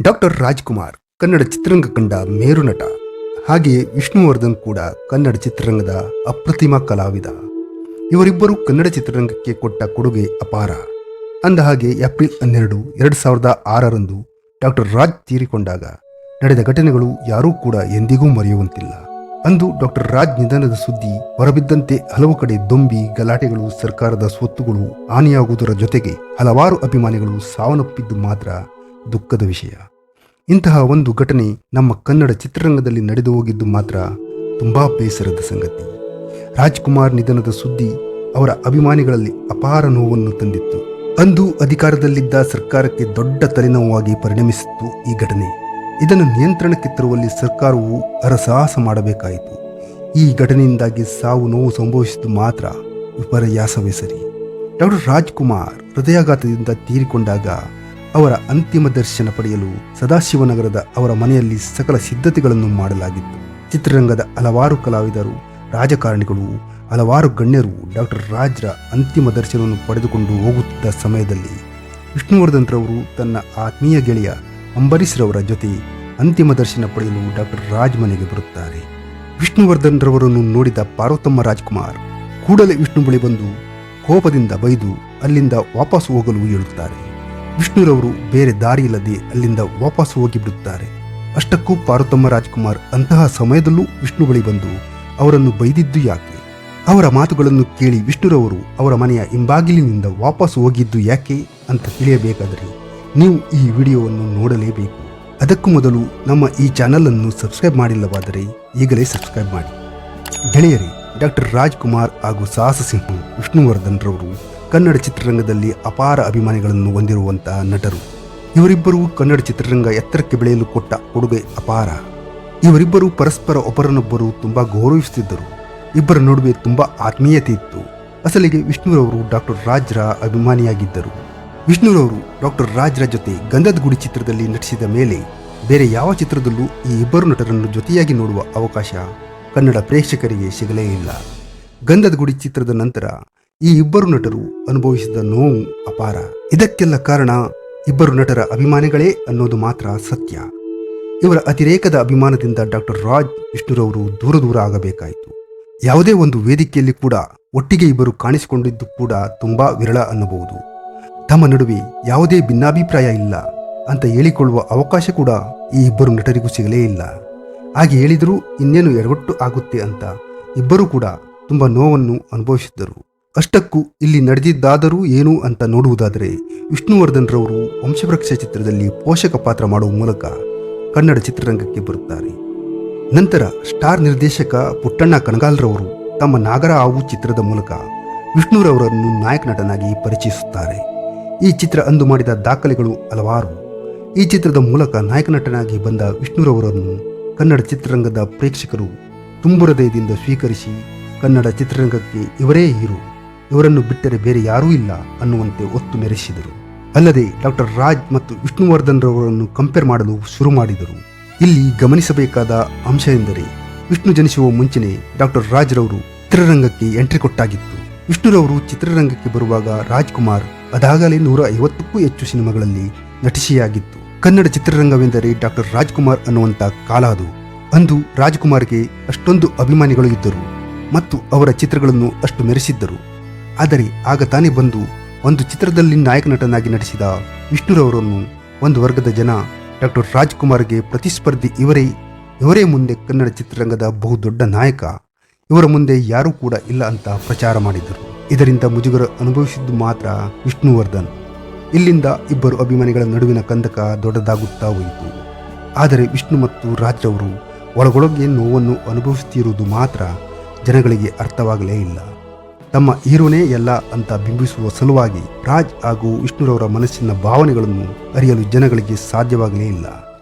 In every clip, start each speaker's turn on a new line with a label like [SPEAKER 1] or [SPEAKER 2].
[SPEAKER 1] Doctor Rajkumar Kannada ಚಿತ್ರರಂಗ ಕಂಡ ಮೇರು ನಟ. ಹಾಗೆಯೇ ವಿಷ್ಣುವರ್ಧನ್ ಕೂಡ ಕನ್ನಡ ಚಿತ್ರರಂಗದ ಅಪ್ರತಿಮ ಕಲಾವಿದ. ಇವರಿಬ್ಬರು ಕನ್ನಡ ಚಿತ್ರರಂಗಕ್ಕೆ ಕೊಟ್ಟ ಕೊಡುಗೆ ಅಪಾರ. ಅಂದ ಹಾಗೆ ಏಪ್ರಿಲ್ 12, 2006ರಂದು ಡಾಕ್ಟರ್ ರಾಜ್ ತೀರಿಕೊಂಡಾಗ ನಡೆದ ಘಟನೆಗಳು ಯಾರೂ ಕೂಡ ಎಂದಿಗೂ ಮರೆಯುವಂತಿಲ್ಲ. ಅಂದು ಡಾಕ್ಟರ್ ರಾಜ್ ನಿಧನದ ಸುದ್ದಿ ಹೊರಬಿದ್ದಂತೆ ಹಲವು ಕಡೆ ದೊಂಬಿ ಗಲಾಟೆಗಳು, ಸರ್ಕಾರದ ಸ್ವತ್ತುಗಳು ಹಾನಿಯಾಗುವುದರ ಜೊತೆಗೆ ಹಲವಾರು ಅಭಿಮಾನಿಗಳು ಸಾವನ್ನಪ್ಪಿದ್ದು ಮಾತ್ರ ದುಃಖದ ವಿಷಯ. ಇಂತಹ ಒಂದು ಘಟನೆ ನಮ್ಮ ಕನ್ನಡ ಚಿತ್ರರಂಗದಲ್ಲಿ ನಡೆದು ಹೋಗಿದ್ದು ಮಾತ್ರ ತುಂಬಾ ಬೇಸರದ ಸಂಗತಿ. ರಾಜ್ಕುಮಾರ್ ನಿಧನದ ಸುದ್ದಿ ಅವರ ಅಭಿಮಾನಿಗಳಲ್ಲಿ ಅಪಾರ ನೋವನ್ನು ತಂದಿತ್ತು. ಅಂದು ಅಧಿಕಾರದಲ್ಲಿದ್ದ ಸರ್ಕಾರಕ್ಕೆ ದೊಡ್ಡ ತಲೆನೋವಾಗಿ ಪರಿಣಮಿಸಿತ್ತು ಈ ಘಟನೆ. ಇದನ್ನು ನಿಯಂತ್ರಣಕ್ಕೆ ತರುವಲ್ಲಿ ಸರ್ಕಾರವು ಹರಸಾಹಸ ಮಾಡಬೇಕಾಯಿತು. ಈ ಘಟನೆಯಿಂದಾಗಿ ಸಾವು ನೋವು ಸಂಭವಿಸಿದ್ದು ಮಾತ್ರ ವಿಪರ್ಯಾಸವೇ ಸರಿ. ಡಾಕ್ಟರ್ ರಾಜ್ಕುಮಾರ್ ಹೃದಯಾಘಾತದಿಂದ ತೀರಿಕೊಂಡಾಗ ಅವರ ಅಂತಿಮ ದರ್ಶನ ಪಡೆಯಲು ಸದಾಶಿವನಗರದ ಅವರ ಮನೆಯಲ್ಲಿ ಸಕಲ ಸಿದ್ಧತೆಗಳನ್ನು ಮಾಡಲಾಗಿತ್ತು. ಚಿತ್ರರಂಗದ ಹಲವಾರು ಕಲಾವಿದರು, ರಾಜಕಾರಣಿಗಳು, ಹಲವಾರು ಗಣ್ಯರು ಡಾಕ್ಟರ್ ರಾಜ್ರ ಅಂತಿಮ ದರ್ಶನವನ್ನು ಪಡೆದುಕೊಂಡು ಹೋಗುತ್ತಿದ್ದ ಸಮಯದಲ್ಲಿ ವಿಷ್ಣುವರ್ಧನ್ ರವರು ತನ್ನ ಆತ್ಮೀಯ ಗೆಳೆಯ ಅಂಬರೀಶ್ ರವರ ಜೊತೆ ಅಂತಿಮ ದರ್ಶನ ಪಡೆಯಲು ಡಾಕ್ಟರ್ ರಾಜ್ ಮನೆಗೆ ಬರುತ್ತಾರೆ. ವಿಷ್ಣುವರ್ಧನ್ ರವರನ್ನು ನೋಡಿದ ಪಾರ್ವತಮ್ಮ ರಾಜ್ಕುಮಾರ್ ಕೂಡಲೇ ವಿಷ್ಣು ಬಳಿ ಬಂದು ಕೋಪದಿಂದ ಬೈದು ಅಲ್ಲಿಂದ ವಾಪಸ್ ಹೋಗಲು ಹೇಳುತ್ತಾರೆ. ವಿಷ್ಣುರವರು ಬೇರೆ ದಾರಿಯಿಲ್ಲದೆ ಅಲ್ಲಿಂದ ವಾಪಸ್ ಹೋಗಿಬಿಡುತ್ತಾರೆ. ಅಷ್ಟಕ್ಕೂ ಪಾರ್ವತಮ್ಮ ರಾಜ್ಕುಮಾರ್ ಅಂತಹ ಸಮಯದಲ್ಲೂ ವಿಷ್ಣು ಬಳಿ ಬಂದು ಅವರನ್ನು ಬೈದಿದ್ದು ಯಾಕೆ? ಅವರ ಮಾತುಗಳನ್ನು ಕೇಳಿ ವಿಷ್ಣುರವರು ಅವರ ಮನೆಯ ಹಿಂಬಾಗಿಲಿನಿಂದ ವಾಪಸ್ ಹೋಗಿದ್ದು ಯಾಕೆ ಅಂತ ತಿಳಿಯಬೇಕಾದರೆ ನೀವು ಈ ವಿಡಿಯೋವನ್ನು ನೋಡಲೇಬೇಕು. ಅದಕ್ಕೂ ಮೊದಲು ನಮ್ಮ ಈ ಚಾನಲ್ ಅನ್ನು ಸಬ್ಸ್ಕ್ರೈಬ್ ಮಾಡಿಲ್ಲವಾದರೆ ಈಗಲೇ ಸಬ್ಸ್ಕ್ರೈಬ್ ಮಾಡಿ. ಗೆಳೆಯರೇ, ಡಾಕ್ಟರ್ ರಾಜ್ಕುಮಾರ್ ಹಾಗೂ ಸಾಹಸ ಸಿಂಹ ವಿಷ್ಣುವರ್ಧನ್ ರವರು ಕನ್ನಡ ಚಿತ್ರರಂಗದಲ್ಲಿ ಅಪಾರ ಅಭಿಮಾನಿಗಳನ್ನು ಹೊಂದಿರುವಂತಹ ನಟರು. ಇವರಿಬ್ಬರು ಕನ್ನಡ ಚಿತ್ರರಂಗ ಎತ್ತರಕ್ಕೆ ಬೆಳೆಯಲು ಕೊಟ್ಟ ಕೊಡುಗೆ ಅಪಾರ. ಇವರಿಬ್ಬರು ಪರಸ್ಪರ ಒಬ್ಬರನ್ನೊಬ್ಬರು ತುಂಬಾ ಗೌರವಿಸುತ್ತಿದ್ದರು. ಇಬ್ಬರ ನಡುವೆ ತುಂಬಾ ಆತ್ಮೀಯತೆ ಇತ್ತು. ಅಸಲಿಗೆ ವಿಷ್ಣುರವರು ಡಾಕ್ಟರ್ ರಾಜ್ರ ಅಭಿಮಾನಿಯಾಗಿದ್ದರು. ವಿಷ್ಣುರವರು ಡಾಕ್ಟರ್ ರಾಜ್ರ ಜೊತೆ ಗಂಧದ ಗುಡಿ ಚಿತ್ರದಲ್ಲಿ ನಟಿಸಿದ ಮೇಲೆ ಬೇರೆ ಯಾವ ಚಿತ್ರದಲ್ಲೂ ಈ ಇಬ್ಬರು ನಟರನ್ನು ಜೊತೆಯಾಗಿ ನೋಡುವ ಅವಕಾಶ ಕನ್ನಡ ಪ್ರೇಕ್ಷಕರಿಗೆ ಸಿಗಲೇ ಇಲ್ಲ. ಗಂಧದ ಗುಡಿ ಚಿತ್ರದ ನಂತರ ಈ ಇಬ್ಬರು ನಟರು ಅನುಭವಿಸಿದ ನೋವು ಅಪಾರ. ಇದಕ್ಕೆಲ್ಲ ಕಾರಣ ಇಬ್ಬರು ನಟರ ಅಭಿಮಾನಿಗಳೇ ಅನ್ನೋದು ಮಾತ್ರ ಸತ್ಯ. ಇವರ ಅತಿರೇಕದ ಅಭಿಮಾನದಿಂದ ಡಾಕ್ಟರ್ ರಾಜ್ ವಿಷ್ಣುರವರು ದೂರ ಆಗಬೇಕಾಯಿತು. ಯಾವುದೇ ಒಂದು ವೇದಿಕೆಯಲ್ಲಿ ಕೂಡ ಒಟ್ಟಿಗೆ ಇಬ್ಬರು ಕಾಣಿಸಿಕೊಂಡಿದ್ದು ಕೂಡ ತುಂಬಾ ವಿರಳ ಅನ್ನಬಹುದು. ತಮ್ಮ ನಡುವೆ ಯಾವುದೇ ಭಿನ್ನಾಭಿಪ್ರಾಯ ಇಲ್ಲ ಅಂತ ಹೇಳಿಕೊಳ್ಳುವ ಅವಕಾಶ ಕೂಡ ಈ ಇಬ್ಬರು ನಟರಿಗೂ ಸಿಗಲೇ ಇಲ್ಲ. ಹಾಗೆ ಹೇಳಿದರೂ ಇನ್ನೇನು ಎಡವಟ್ಟು ಆಗುತ್ತೆ ಅಂತ ಇಬ್ಬರೂ ಕೂಡ ತುಂಬಾ ನೋವನ್ನು ಅನುಭವಿಸಿದ್ದರು. ಅಷ್ಟಕ್ಕೂ ಇಲ್ಲಿ ನಡೆದಿದ್ದಾದರೂ ಏನು ಅಂತ ನೋಡುವುದಾದರೆ ವಿಷ್ಣುವರ್ಧನ್ ರವರು ವಂಶವೃಕ್ಷ ಚಿತ್ರದಲ್ಲಿ ಪೋಷಕ ಪಾತ್ರ ಮಾಡುವ ಮೂಲಕ ಕನ್ನಡ ಚಿತ್ರರಂಗಕ್ಕೆ ಬರುತ್ತಾರೆ. ನಂತರ ಸ್ಟಾರ್ ನಿರ್ದೇಶಕ ಪುಟ್ಟಣ್ಣ ಕಣಗಾಲ್ರವರು ತಮ್ಮ ನಾಗರ ಹಾವು ಚಿತ್ರದ ಮೂಲಕ ವಿಷ್ಣುರವರನ್ನು ನಾಯಕ ನಟನಾಗಿ ಪರಿಚಯಿಸುತ್ತಾರೆ. ಈ ಚಿತ್ರ ಅಂದು ಮಾಡಿದ ದಾಖಲೆಗಳು ಹಲವಾರು. ಈ ಚಿತ್ರದ ಮೂಲಕ ನಾಯಕ ನಟನಾಗಿ ಬಂದ ವಿಷ್ಣುರವರನ್ನು ಕನ್ನಡ ಚಿತ್ರರಂಗದ ಪ್ರೇಕ್ಷಕರು ತುಂಬು ಹೃದಯದಿಂದ ಸ್ವೀಕರಿಸಿ ಕನ್ನಡ ಚಿತ್ರರಂಗಕ್ಕೆ ಇವರೇ ಹೀರೋ, ಇವರನ್ನು ಬಿಟ್ಟರೆ ಬೇರೆ ಯಾರೂ ಇಲ್ಲ ಅನ್ನುವಂತೆ ಒತ್ತು ಮೆರೆಸಿದರು. ಅಲ್ಲದೆ ಡಾಕ್ಟರ್ ರಾಜ್ ಮತ್ತು ವಿಷ್ಣುವರ್ಧನ್ ರವರನ್ನು ಕಂಪೇರ್ ಮಾಡಲು ಶುರು ಮಾಡಿದರು. ಇಲ್ಲಿ ಗಮನಿಸಬೇಕಾದ ಅಂಶ ಎಂದರೆ ವಿಷ್ಣು ಜನಿಸುವ ಮುಂಚೆನೇ ಡಾಕ್ಟರ್ ರಾಜ್ ರವರು ಚಿತ್ರರಂಗಕ್ಕೆ ಎಂಟ್ರಿ ಕೊಟ್ಟಾಗಿತ್ತು. ವಿಷ್ಣುರವರು ಚಿತ್ರರಂಗಕ್ಕೆ ಬರುವಾಗ ರಾಜ್ಕುಮಾರ್ ಅದಾಗಲೇ 150ಕ್ಕೂ ಹೆಚ್ಚು ಸಿನಿಮಾಗಳಲ್ಲಿ ನಟಿಸಿಯಾಗಿತ್ತು. ಕನ್ನಡ ಚಿತ್ರರಂಗವೆಂದರೆ ಡಾಕ್ಟರ್ ರಾಜ್ಕುಮಾರ್ ಅನ್ನುವಂಥ ಕಾಲ ಅದು. ಅಂದು ರಾಜ್ಕುಮಾರ್ಗೆ ಅಷ್ಟೊಂದು ಅಭಿಮಾನಿಗಳು ಇದ್ದರು ಮತ್ತು ಅವರ ಚಿತ್ರಗಳನ್ನು ಅಷ್ಟು ಮೆರೆಸಿದ್ದರು. ಆದರೆ ಆಗ ತಾನೇ ಬಂದು ಒಂದು ಚಿತ್ರದಲ್ಲಿ ನಾಯಕ ನಟನಾಗಿ ನಟಿಸಿದ ವಿಷ್ಣುರವರನ್ನು ಒಂದು ವರ್ಗದ ಜನ ಡಾಕ್ಟರ್ ರಾಜ್ಕುಮಾರ್ಗೆ ಪ್ರತಿಸ್ಪರ್ಧಿ ಇವರೇ ಮುಂದೆ ಕನ್ನಡ ಚಿತ್ರರಂಗದ ಬಹುದೊಡ್ಡ ನಾಯಕ, ಇವರ ಮುಂದೆ ಯಾರೂ ಕೂಡ ಇಲ್ಲ ಅಂತ ಪ್ರಚಾರ ಮಾಡಿದರು. ಇದರಿಂದ ಮುಜುಗರ ಅನುಭವಿಸಿದ್ದು ಮಾತ್ರ ವಿಷ್ಣುವರ್ಧನ್. ಇಲ್ಲಿಂದ ಇಬ್ಬರು ಅಭಿಮಾನಿಗಳ ನಡುವಿನ ಕಂದಕ ದೊಡ್ಡದಾಗುತ್ತಾ ಹೋಯಿತು. ಆದರೆ ವಿಷ್ಣು ಮತ್ತು ರಾಜ್ರವರು ಒಳಗೊಳಗೆ ನೋವನ್ನು ಅನುಭವಿಸುತ್ತಿರುವುದು ಮಾತ್ರ ಜನಗಳಿಗೆ ಅರ್ಥವಾಗಲೇ ಇಲ್ಲ. ತಮ್ಮ ಹೀರೋನೇ ಎಲ್ಲ ಅಂತ ಬಿಂಬಿಸುವ ಸಲುವಾಗಿ ರಾಜ್ ಹಾಗೂ ವಿಷ್ಣುರವರ ಮನಸ್ಸಿನ ಭಾವನೆಗಳನ್ನು ಅರಿಯಲು ಜನಗಳಿಗೆ ಸಾಧ್ಯವಾಗಲೇ ಇಲ್ಲ.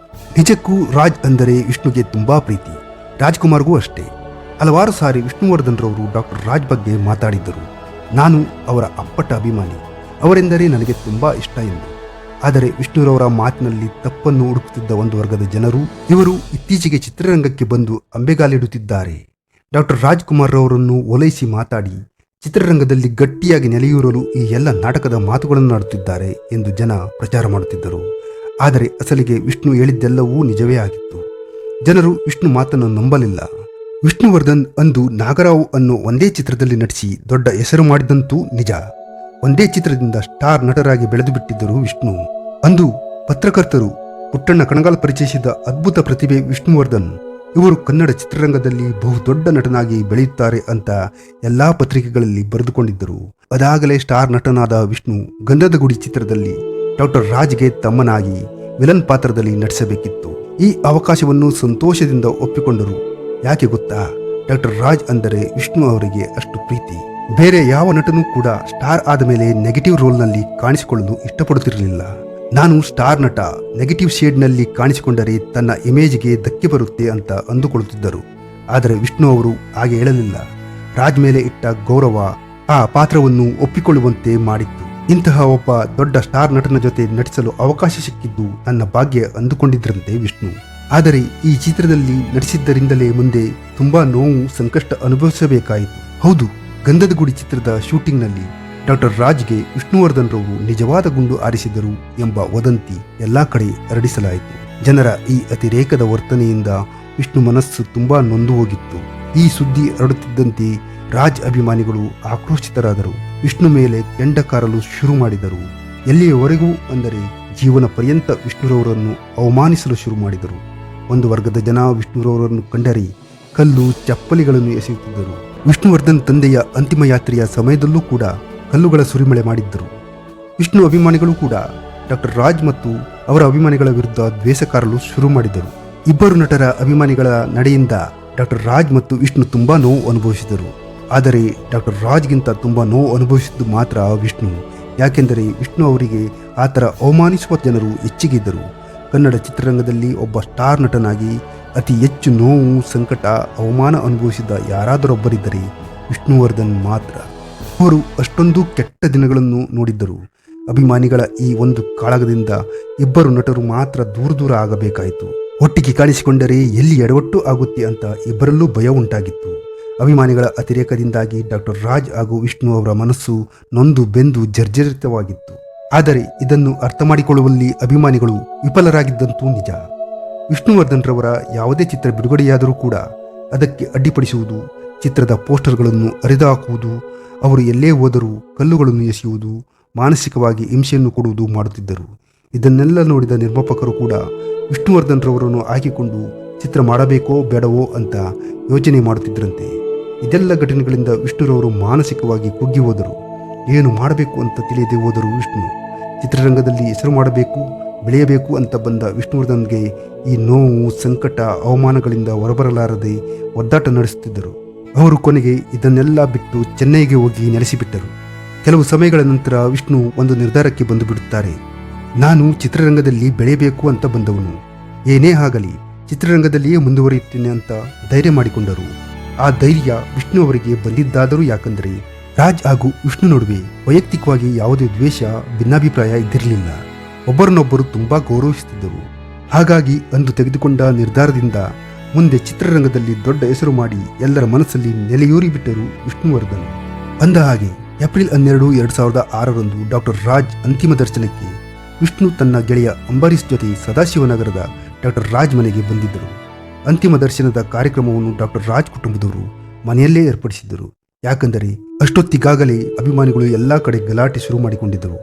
[SPEAKER 1] ನಿಜಕ್ಕೂ ರಾಜ್ ಅಂದರೆ ವಿಷ್ಣುಗೆ ತುಂಬಾ ಪ್ರೀತಿ. ರಾಜ್ಕುಮಾರ್ಗೂ ಅಷ್ಟೇ. ಹಲವಾರು ಸಾರಿ ವಿಷ್ಣುವರ್ಧನ್ ರವರು ಡಾಕ್ಟರ್ ರಾಜ್ ಬಗ್ಗೆ ಮಾತಾಡಿದ್ದರು. ನಾನು ಅವರ ಅಪ್ಪಟ ಅಭಿಮಾನಿ, ಅವರೆಂದರೆ ನನಗೆ ತುಂಬಾ ಇಷ್ಟ ಎಂದು. ಆದರೆ ವಿಷ್ಣುರವರ ಮಾತಿನಲ್ಲಿ ತಪ್ಪನ್ನು ಹುಡುಕುತ್ತಿದ್ದ ಒಂದು ವರ್ಗದ ಜನರು ಇವರು ಇತ್ತೀಚೆಗೆ ಚಿತ್ರರಂಗಕ್ಕೆ ಬಂದು ಅಂಬೆಗಾಲಿಡುತ್ತಿದ್ದಾರೆ, ಡಾಕ್ಟರ್ ರಾಜ್ಕುಮಾರ್ ರವರನ್ನು ಓಲೈಸಿ ಮಾತಾಡಿ ಚಿತ್ರರಂಗದಲ್ಲಿ ಗಟ್ಟಿಯಾಗಿ ನೆಲೆಯೂರಲು ಈ ಎಲ್ಲ ನಾಟಕದ ಮಾತುಗಳನ್ನು ಆಡುತ್ತಿದ್ದಾರೆ ಎಂದು ಜನ ಪ್ರಚಾರ ಮಾಡುತ್ತಿದ್ದರು. ಆದರೆ ಅಸಲಿಗೆ ವಿಷ್ಣು ಹೇಳಿದ್ದೆಲ್ಲವೂ ನಿಜವೇ ಆಗಿತ್ತು. ಜನರು ವಿಷ್ಣು ಮಾತನ್ನು ನಂಬಲಿಲ್ಲ. ವಿಷ್ಣುವರ್ಧನ್ ಅಂದು ನಾಗರಾವ್ ಅನ್ನೋ ಒಂದೇ ಚಿತ್ರದಲ್ಲಿ ನಟಿಸಿ ದೊಡ್ಡ ಹೆಸರು ಮಾಡಿದಂತೂ ನಿಜ. ಒಂದೇ ಚಿತ್ರದಿಂದ ಸ್ಟಾರ್ ನಟರಾಗಿ ಬೆಳೆದು ಬಿಟ್ಟಿದ್ದರು ವಿಷ್ಣು. ಅಂದು ಪತ್ರಕರ್ತರು ಪುಟ್ಟಣ್ಣ ಕಣಗಾಲ್ ಪರಿಚಯಿಸಿದ ಅದ್ಭುತ ಪ್ರತಿಭೆ ವಿಷ್ಣುವರ್ಧನ್. ಇವರು ಕನ್ನಡ ಚಿತ್ರರಂಗದಲ್ಲಿ ಬಹುದೊಡ್ಡ ನಟನಾಗಿ ಬೆಳೆಯುತ್ತಾರೆ ಅಂತ ಎಲ್ಲಾ ಪತ್ರಿಕೆಗಳಲ್ಲಿ ಬರೆದುಕೊಂಡಿದ್ದರು. ಅದಾಗಲೇ ಸ್ಟಾರ್ ನಟನಾದ ವಿಷ್ಣು ಗಂಧದ ಗುಡಿ ಚಿತ್ರದಲ್ಲಿ ಡಾಕ್ಟರ್ ರಾಜ್ಗೆ ತಮ್ಮನಾಗಿ ವಿಲನ್ ಪಾತ್ರದಲ್ಲಿ ನಟಿಸಬೇಕಿತ್ತು. ಈ ಅವಕಾಶವನ್ನು ಸಂತೋಷದಿಂದ ಒಪ್ಪಿಕೊಂಡರು. ಯಾಕೆ ಗೊತ್ತಾ? ಡಾಕ್ಟರ್ ರಾಜ್ ಅಂದರೆ ವಿಷ್ಣು ಅವರಿಗೆ ಅಷ್ಟು ಪ್ರೀತಿ. ಬೇರೆ ಯಾವ ನಟನೂ ಕೂಡ ಸ್ಟಾರ್ ಆದ ಮೇಲೆ ನೆಗೆಟಿವ್ ರೋಲ್ನಲ್ಲಿ ಕಾಣಿಸಿಕೊಳ್ಳಲು ಇಷ್ಟಪಡುತ್ತಿರಲಿಲ್ಲ. ನಾನು ಸ್ಟಾರ್ ನಟ, ನೆಗೆಟಿವ್ ಶೇಡ್ನಲ್ಲಿ ಕಾಣಿಸಿಕೊಂಡರೆ ತನ್ನ ಇಮೇಜ್ಗೆ ಧಕ್ಕೆ ಬರುತ್ತೆ ಅಂತ ಅಂದುಕೊಳ್ಳುತ್ತಿದ್ದರು. ಆದರೆ ವಿಷ್ಣು ಅವರು ಹಾಗೆ ಹೇಳಲಿಲ್ಲ. ರಾಜ್ ಮೇಲೆ ಇಟ್ಟ ಗೌರವ ಆ ಪಾತ್ರವನ್ನು ಒಪ್ಪಿಕೊಳ್ಳುವಂತೆ ಮಾಡಿತ್ತು. ಇಂತಹ ಒಬ್ಬ ದೊಡ್ಡ ಸ್ಟಾರ್ ನಟನ ಜೊತೆ ನಟಿಸಲು ಅವಕಾಶ ಸಿಕ್ಕಿದ್ದು ನನ್ನ ಭಾಗ್ಯ ಅಂದುಕೊಂಡಿದ್ದರಂತೆ ವಿಷ್ಣು. ಆದರೆ ಈ ಚಿತ್ರದಲ್ಲಿ ನಟಿಸಿದ್ದರಿಂದಲೇ ಮುಂದೆ ತುಂಬಾ ನೋವು, ಸಂಕಷ್ಟ ಅನುಭವಿಸಬೇಕಾಯಿತು. ಹೌದು, ಗಂಧದ ಗುಡಿ ಚಿತ್ರದ ಶೂಟಿಂಗ್ನಲ್ಲಿ ಡಾಕ್ಟರ್ ರಾಜ್ಗೆ ವಿಷ್ಣುವರ್ಧನ್ ರವರು ನಿಜವಾದ ಗುಂಡು ಹಾರಿಸಿದರು ಎಂಬ ವದಂತಿ ಎಲ್ಲಾ ಕಡೆ ಹರಡಿಸಲಾಯಿತು. ಜನರ ಈ ಅತಿರೇಕದ ವರ್ತನೆಯಿಂದ ವಿಷ್ಣು ಮನಸ್ಸು ತುಂಬಾ ನೊಂದು ಹೋಗಿತ್ತು. ಈ ಸುದ್ದಿ ಹರಡುತ್ತಿದ್ದಂತೆ ರಾಜ್ ಅಭಿಮಾನಿಗಳು ಆಕ್ರೋಶಿತರಾದರು. ವಿಷ್ಣು ಮೇಲೆ ಕೆಂಡ ಕಾರಲು ಶುರು ಮಾಡಿದರು. ಎಲ್ಲಿಯವರೆಗೂ ಅಂದರೆ ಜೀವನ ಪರ್ಯಂತ ವಿಷ್ಣುರವರನ್ನು ಅವಮಾನಿಸಲು ಶುರು ಮಾಡಿದರು. ಒಂದು ವರ್ಗದ ಜನ ವಿಷ್ಣುರವರನ್ನು ಕಂಡರೆ ಕಲ್ಲು, ಚಪ್ಪಲಿಗಳನ್ನು ಎಸೆಯುತ್ತಿದ್ದರು. ವಿಷ್ಣುವರ್ಧನ್ ತಂದೆಯ ಅಂತಿಮ ಯಾತ್ರೆಯ ಸಮಯದಲ್ಲೂ ಕೂಡ ಕಲ್ಲುಗಳ ಸುರಿಮಳೆ ಮಾಡಿದ್ದರು. ವಿಷ್ಣು ಅಭಿಮಾನಿಗಳು ಕೂಡ ಡಾಕ್ಟರ್ ರಾಜ್ ಮತ್ತು ಅವರ ಅಭಿಮಾನಿಗಳ ವಿರುದ್ಧ ದ್ವೇಷ ಕಾರಲು ಶುರು ಮಾಡಿದರು. ಇಬ್ಬರು ನಟರ ಅಭಿಮಾನಿಗಳ ನಡೆಯಿಂದ ಡಾಕ್ಟರ್ ರಾಜ್ ಮತ್ತು ವಿಷ್ಣು ತುಂಬಾ ನೋವು ಅನುಭವಿಸಿದರು. ಆದರೆ ಡಾಕ್ಟರ್ ರಾಜ್ಗಿಂತ ತುಂಬಾ ನೋವು ಅನುಭವಿಸಿದ್ದು ಮಾತ್ರ ವಿಷ್ಣು. ಯಾಕೆಂದರೆ ವಿಷ್ಣು ಅವರಿಗೆ ಆ ಥರ ಅವಮಾನಿಸುವ ಜನರು ಹೆಚ್ಚಿಗಿದ್ದರು. ಕನ್ನಡ ಚಿತ್ರರಂಗದಲ್ಲಿ ಒಬ್ಬ ಸ್ಟಾರ್ ನಟನಾಗಿ ಅತಿ ಹೆಚ್ಚು ನೋವು, ಸಂಕಟ, ಅವಮಾನ ಅನುಭವಿಸಿದ ಯಾರಾದರೊಬ್ಬರಿದ್ದರೆ ವಿಷ್ಣುವರ್ಧನ್ ಮಾತ್ರ. ಅವರು ಅಷ್ಟೊಂದು ಕೆಟ್ಟ ದಿನಗಳನ್ನು ನೋಡಿದ್ದರು. ಅಭಿಮಾನಿಗಳ ಈ ಒಂದು ಕಾಳಗದಿಂದ ಇಬ್ಬರು ನಟರು ಮಾತ್ರ ದೂರ ಆಗಬೇಕಾಯಿತು. ಒಟ್ಟಿಗೆ ಕಾಣಿಸಿಕೊಂಡರೆ ಎಲ್ಲಿ ಎಡವಟ್ಟು ಆಗುತ್ತೆ ಅಂತ ಇಬ್ಬರಲ್ಲೂ ಭಯ ಉಂಟಾಗಿತ್ತು. ಅಭಿಮಾನಿಗಳ ಅತಿರೇಕದಿಂದಾಗಿ ಡಾಕ್ಟರ್ ರಾಜ್ ಹಾಗೂ ವಿಷ್ಣು ಅವರ ಮನಸ್ಸು ನೊಂದು ಬೆಂದು ಜರ್ಜರಿತವಾಗಿತ್ತು. ಆದರೆ ಇದನ್ನು ಅರ್ಥ ಮಾಡಿಕೊಳ್ಳುವಲ್ಲಿ ಅಭಿಮಾನಿಗಳು ವಿಫಲರಾಗಿದ್ದಂತೂ ನಿಜ. ವಿಷ್ಣುವರ್ಧನ್ ರವರ ಯಾವುದೇ ಚಿತ್ರ ಬಿಡುಗಡೆಯಾದರೂ ಕೂಡ ಅದಕ್ಕೆ ಅಡ್ಡಿಪಡಿಸುವುದು, ಚಿತ್ರದ ಪೋಸ್ಟರ್ಗಳನ್ನು ಹರಿದುಹಾಕುವುದು, ಅವರು ಎಲ್ಲೇ ಹೋದರೂ ಕಲ್ಲುಗಳನ್ನು ಎಸೆಯುವುದು, ಮಾನಸಿಕವಾಗಿ ಹಿಂಸೆಯನ್ನು ಕೊಡುವುದು ಮಾಡುತ್ತಿದ್ದರು. ಇದನ್ನೆಲ್ಲ ನೋಡಿದ ನಿರ್ಮಾಪಕರು ಕೂಡ ವಿಷ್ಣುವರ್ಧನ್ ರವರನ್ನು ಹಾಕಿಕೊಂಡು ಚಿತ್ರ ಮಾಡಬೇಕೋ ಬೇಡವೋ ಅಂತ ಯೋಚನೆ ಮಾಡುತ್ತಿದ್ದರಂತೆ. ಇದೆಲ್ಲ ಘಟನೆಗಳಿಂದ ವಿಷ್ಣುರವರು ಮಾನಸಿಕವಾಗಿ ಕುಗ್ಗಿ ಹೋದರು. ಏನು ಮಾಡಬೇಕು ಅಂತ ತಿಳಿಯದೆ ಹೋದರು ವಿಷ್ಣು. ಚಿತ್ರರಂಗದಲ್ಲಿ ಹೆಸರು ಮಾಡಬೇಕು, ಬೆಳೆಯಬೇಕು ಅಂತ ಬಂದ ವಿಷ್ಣುವರ್ಧನ್ಗೆ ಈ ನೋವು, ಸಂಕಟ, ಅವಮಾನಗಳಿಂದ ಹೊರಬರಲಾರದೆ ಒದ್ದಾಟ ನಡೆಸುತ್ತಿದ್ದರು. ಅವರು ಕೊನೆಗೆ ಇದನ್ನೆಲ್ಲ ಬಿಟ್ಟು ಚೆನ್ನೈಗೆ ಹೋಗಿ ನೆಲೆಸಿಬಿಟ್ಟರು. ಕೆಲವು ಸಮಯಗಳ ನಂತರ ವಿಷ್ಣು ಒಂದು ನಿರ್ಧಾರಕ್ಕೆ ಬಂದು ಬಿಡುತ್ತಾರೆ. ನಾನು ಚಿತ್ರರಂಗದಲ್ಲಿ ಬೆಳೆಯಬೇಕು ಅಂತ ಬಂದವನು, ಏನೇ ಆಗಲಿ ಚಿತ್ರರಂಗದಲ್ಲಿಯೇ ಮುಂದುವರಿಯುತ್ತೇನೆ ಅಂತ ಧೈರ್ಯ ಮಾಡಿಕೊಂಡರು. ಆ ಧೈರ್ಯ ವಿಷ್ಣು ಅವರಿಗೆ ಬಂದಿದ್ದಾದರೂ ಯಾಕಂದರೆ ರಾಜ್ ಹಾಗೂ ವಿಷ್ಣು ನಡುವೆ ವೈಯಕ್ತಿಕವಾಗಿ ಯಾವುದೇ ದ್ವೇಷ, ಭಿನ್ನಾಭಿಪ್ರಾಯ ಇದ್ದಿರಲಿಲ್ಲ. ಒಬ್ಬರನ್ನೊಬ್ಬರು ತುಂಬಾ ಗೌರವಿಸುತ್ತಿದ್ದರು. ಹಾಗಾಗಿ ಅಂದು ತೆಗೆದುಕೊಂಡ ನಿರ್ಧಾರದಿಂದ ಮುಂದೆ ಚಿತ್ರರಂಗದಲ್ಲಿ ದೊಡ್ಡ ಹೆಸರು ಮಾಡಿ ಎಲ್ಲರ ಮನಸ್ಸಲ್ಲಿ ನೆಲೆಯೂರಿ ಬಿಟ್ಟರು ವಿಷ್ಣುವರ್ಧನ್. ಅಂದ ಹಾಗೆ ಏಪ್ರಿಲ್ 12, 2006 ಡಾಕ್ಟರ್ ರಾಜ್ ಅಂತಿಮ ದರ್ಶನಕ್ಕೆ ವಿಷ್ಣು ತನ್ನ ಗೆಳೆಯ ಅಂಬರೀಶ್ ಜೊತೆ ಸದಾಶಿವನಗರದ ಡಾಕ್ಟರ್ ರಾಜ್ ಮನೆಗೆ ಬಂದಿದ್ದರು. ಅಂತಿಮ ದರ್ಶನದ ಕಾರ್ಯಕ್ರಮವನ್ನು ಡಾಕ್ಟರ್ ರಾಜ್ ಕುಟುಂಬದವರು ಮನೆಯಲ್ಲೇ ಏರ್ಪಡಿಸಿದ್ದರು. ಯಾಕಂದರೆ ಅಷ್ಟೊತ್ತಿಗಾಗಲೇ ಅಭಿಮಾನಿಗಳು ಎಲ್ಲ ಕಡೆ ಗಲಾಟೆ ಶುರು ಮಾಡಿಕೊಂಡಿದ್ದರು.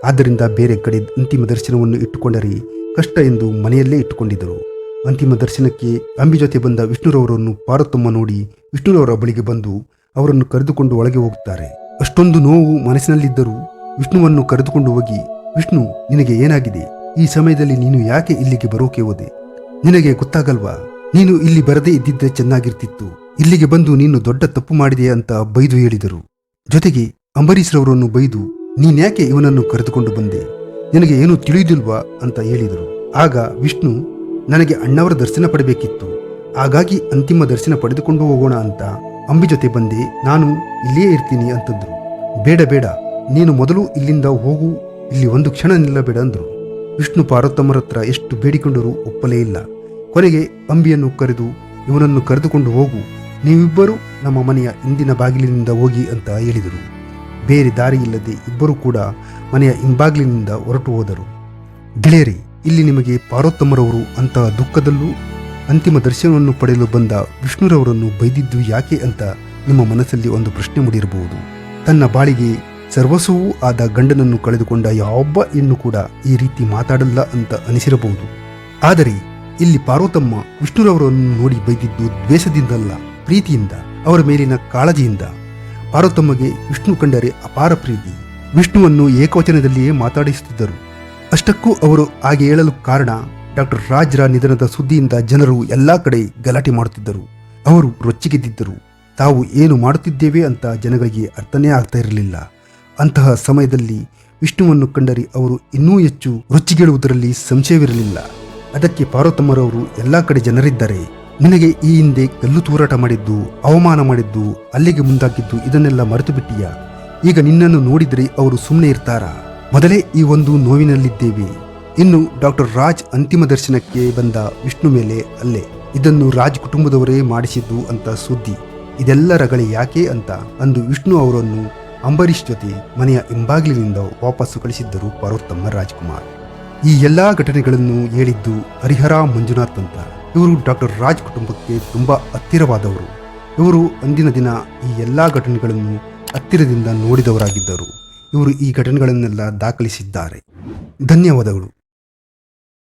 [SPEAKER 1] ಆದ್ದರಿಂದ ಬೇರೆ ಕಡೆ ಅಂತಿಮ ದರ್ಶನವನ್ನು ಇಟ್ಟುಕೊಂಡರೆ ಕಷ್ಟ ಎಂದು ಮನೆಯಲ್ಲೇ ಇಟ್ಟುಕೊಂಡಿದ್ದರು. ಅಂತಿಮ ದರ್ಶನಕ್ಕೆ ಅಂಬಿ ಜೊತೆ ಬಂದ ವಿಷ್ಣುರವರನ್ನು ಪಾರ್ವತಮ್ಮ ನೋಡಿ ವಿಷ್ಣುರವರ ಬಳಿಗೆ ಬಂದು ಅವರನ್ನು ಕರೆದುಕೊಂಡು ಒಳಗೆ ಹೋಗುತ್ತಾರೆ. ಅಷ್ಟೊಂದು ನೋವು ಮನಸ್ಸಿನಲ್ಲಿದ್ದರೂ ವಿಷ್ಣುವನ್ನು ಕರೆದುಕೊಂಡು ಹೋಗಿ, ವಿಷ್ಣು, ನಿನಗೆ ಏನಾಗಿದೆ? ಈ ಸಮಯದಲ್ಲಿ ನೀನು ಯಾಕೆ ಇಲ್ಲಿಗೆ ಬರೋಕೆ ಹೋದೆ? ನಿನಗೆ ಗೊತ್ತಾಗಲ್ವಾ? ನೀನು ಇಲ್ಲಿ ಬರದೇ ಇದ್ದಿದ್ದರೆ ಚೆನ್ನಾಗಿರ್ತಿತ್ತು. ಇಲ್ಲಿಗೆ ಬಂದು ನೀನು ದೊಡ್ಡ ತಪ್ಪು ಮಾಡಿದೆ ಅಂತ ಬೈದು ಹೇಳಿದರು. ಜೊತೆಗೆ ಅಂಬರೀಶ್ ರವರನ್ನು ಬೈದು, ನೀನ್ಯಾಕೆ ಇವನನ್ನು ಕರೆದುಕೊಂಡು ಬಂದೆ? ನಿನಗೆ ಏನೂ ತಿಳಿಯುವುದಿಲ್ವಾ ಅಂತ ಹೇಳಿದರು. ಆಗ ವಿಷ್ಣು, ನನಗೆ ಅಣ್ಣವರ ದರ್ಶನ ಪಡೆಯಬೇಕಿತ್ತು, ಹಾಗಾಗಿ ಅಂತಿಮ ದರ್ಶನ ಪಡೆದುಕೊಂಡು ಹೋಗೋಣ ಅಂತ ಅಂಬಿ ಜೊತೆ ಬಂದೆ, ನಾನು ಇಲ್ಲಿಯೇ ಇರ್ತೀನಿ ಅಂತಂದ್ರು. ಬೇಡ ಬೇಡ, ನೀನು ಮೊದಲು ಇಲ್ಲಿಂದ ಹೋಗು, ಇಲ್ಲಿ ಒಂದು ಕ್ಷಣ ನಿಲ್ಲಬೇಡ ಅಂದರು. ವಿಷ್ಣು ಪಾರ್ವತಮ್ಮರ ಹತ್ರ ಎಷ್ಟು ಬೇಡಿಕೊಂಡರೂ ಒಪ್ಪಲೇ ಇಲ್ಲ. ಕೊನೆಗೆ ಅಂಬಿಯನ್ನು ಕರೆದು, ಇವನನ್ನು ಕರೆದುಕೊಂಡು ಹೋಗು, ನೀವಿಬ್ಬರೂ ನಮ್ಮ ಮನೆಯ ಹಿಂದಿನ ಬಾಗಿಲಿನಿಂದ ಹೋಗಿ ಅಂತ ಹೇಳಿದರು. ಬೇರೆ ದಾರಿ ಇಲ್ಲದೆ ಇಬ್ಬರೂ ಕೂಡ ಮನೆಯ ಹಿಂಬಾಗಿಲಿನಿಂದ ಹೊರಟು ಹೋದರು. ಗೆಳೆಯರೇ, ಇಲ್ಲಿ ನಿಮಗೆ ಪಾರ್ವತಮ್ಮರವರು ಅಂತಹ ದುಃಖದಲ್ಲೂ ಅಂತಿಮ ದರ್ಶನವನ್ನು ಪಡೆಯಲು ಬಂದ ವಿಷ್ಣುರವರನ್ನು ಬೈದಿದ್ದು ಯಾಕೆ ಅಂತ ನಿಮ್ಮ ಮನಸ್ಸಲ್ಲಿ ಒಂದು ಪ್ರಶ್ನೆ ಮೂಡಿರಬಹುದು. ತನ್ನ ಬಾಳಿಗೆ ಸರ್ವಸ್ವವೂ ಆದ ಗಂಡನನ್ನು ಕಳೆದುಕೊಂಡ ಯಾವೊಬ್ಬ ಹೆಣ್ಣು ಕೂಡ ಈ ರೀತಿ ಮಾತಾಡಲ್ಲ ಅಂತ ಅನಿಸಿರಬಹುದು. ಆದರೆ ಇಲ್ಲಿ ಪಾರ್ವತಮ್ಮ ವಿಷ್ಣುರವರನ್ನು ನೋಡಿ ಬೈದಿದ್ದು ದ್ವೇಷದಿಂದಲ್ಲ, ಪ್ರೀತಿಯಿಂದ, ಅವರ ಮೇಲಿನ ಕಾಳಜಿಯಿಂದ. ಪಾರ್ವತಮ್ಮಗೆ ವಿಷ್ಣು ಕಂಡರೆ ಅಪಾರ ಪ್ರೀತಿ. ವಿಷ್ಣುವನ್ನು ಏಕವಚನದಲ್ಲಿಯೇ ಮಾತಾಡಿಸುತ್ತಿದ್ದರು. ಅಷ್ಟಕ್ಕೂ ಅವರು ಹಾಗೆ ಹೇಳಲು ಕಾರಣ, ಡಾಕ್ಟರ್ ರಾಜ್ರ ನಿಧನದ ಸುದ್ದಿಯಿಂದ ಜನರು ಎಲ್ಲಾ ಕಡೆ ಗಲಾಟೆ ಮಾಡುತ್ತಿದ್ದರು. ಅವರು ರೊಚ್ಚಿಗೆದ್ದಿದ್ದರು. ತಾವು ಏನು ಮಾಡುತ್ತಿದ್ದೇವೆ ಅಂತ ಜನಗಳಿಗೆ ಅರ್ಥನೇ ಆಗ್ತಾ ಇರಲಿಲ್ಲ. ಅಂತಹ ಸಮಯದಲ್ಲಿ ವಿಷ್ಣುವನ್ನು ಕಂಡರೆ ಅವರು ಇನ್ನೂ ಹೆಚ್ಚು ರೊಚ್ಚಿಗೇಳುವುದರಲ್ಲಿ ಸಂಶಯವಿರಲಿಲ್ಲ. ಅದಕ್ಕೆ ಪಾರ್ವತಮ್ಮರವರು ಎಲ್ಲಾ ಕಡೆ ಜನರಿದ್ದಾರೆ, ನಿನಗೆ ಈ ಹಿಂದೆ ಕಲ್ಲು ತೂರಾಟ ಮಾಡಿದ್ದು, ಅವಮಾನ ಮಾಡಿದ್ದು, ಅಲ್ಲಿಗೆ ಮುಂದಾಗಿದ್ದು ಇದನ್ನೆಲ್ಲ ಮರೆತು ಬಿಟ್ಟಿಯಾ? ಈಗ ನಿನ್ನನ್ನು ನೋಡಿದರೆ ಅವರು ಸುಮ್ಮನೆ ಇರ್ತಾರಾ? ಮೊದಲೇ ಈ ಒಂದು ನೋವಿನಲ್ಲಿದ್ದೇವೆ. ಇನ್ನು ಡಾಕ್ಟರ್ ರಾಜ್ ಅಂತಿಮ ದರ್ಶನಕ್ಕೆ ಬಂದ ವಿಷ್ಣು ಮೇಲೆ ಅಲ್ಲೇ, ಇದನ್ನು ರಾಜ್ ಕುಟುಂಬದವರೇ ಮಾಡಿಸಿದ್ದು ಅಂತ ಸುದ್ದಿ. ಇದೆಲ್ಲ ರಗಳೆ ಯಾಕೆ ಅಂತ ಅಂದು ವಿಷ್ಣು ಅವರನ್ನು ಅಂಬರೀಷ್ ಜೊತೆ ಮನೆಯ ಹಿಂಬಾಗಿಲಿನಿಂದ ವಾಪಸ್ಸು ಕಳಿಸಿದ್ದರು ಪಾರ್ವತಮ್ಮ ರಾಜ್ಕುಮಾರ್. ಈ ಎಲ್ಲಾ ಘಟನೆಗಳನ್ನು ಹೇಳಿದ್ದು ಹರಿಹರ ಮಂಜುನಾಥ್ ಅಂತ. ಇವರು ಡಾಕ್ಟರ್ ರಾಜ್ ಕುಟುಂಬಕ್ಕೆ ತುಂಬಾ ಹತ್ತಿರವಾದವರು. ಇವರು ಅಂದಿನ ದಿನ ಈ ಎಲ್ಲಾ ಘಟನೆಗಳನ್ನು ಹತ್ತಿರದಿಂದ ನೋಡಿದವರಾಗಿದ್ದರು. ಇವರು ಈ ಘಟನೆಗಳನ್ನೆಲ್ಲ ದಾಖಲಿಸಿದ್ದಾರೆ. ಧನ್ಯವಾದಗಳು.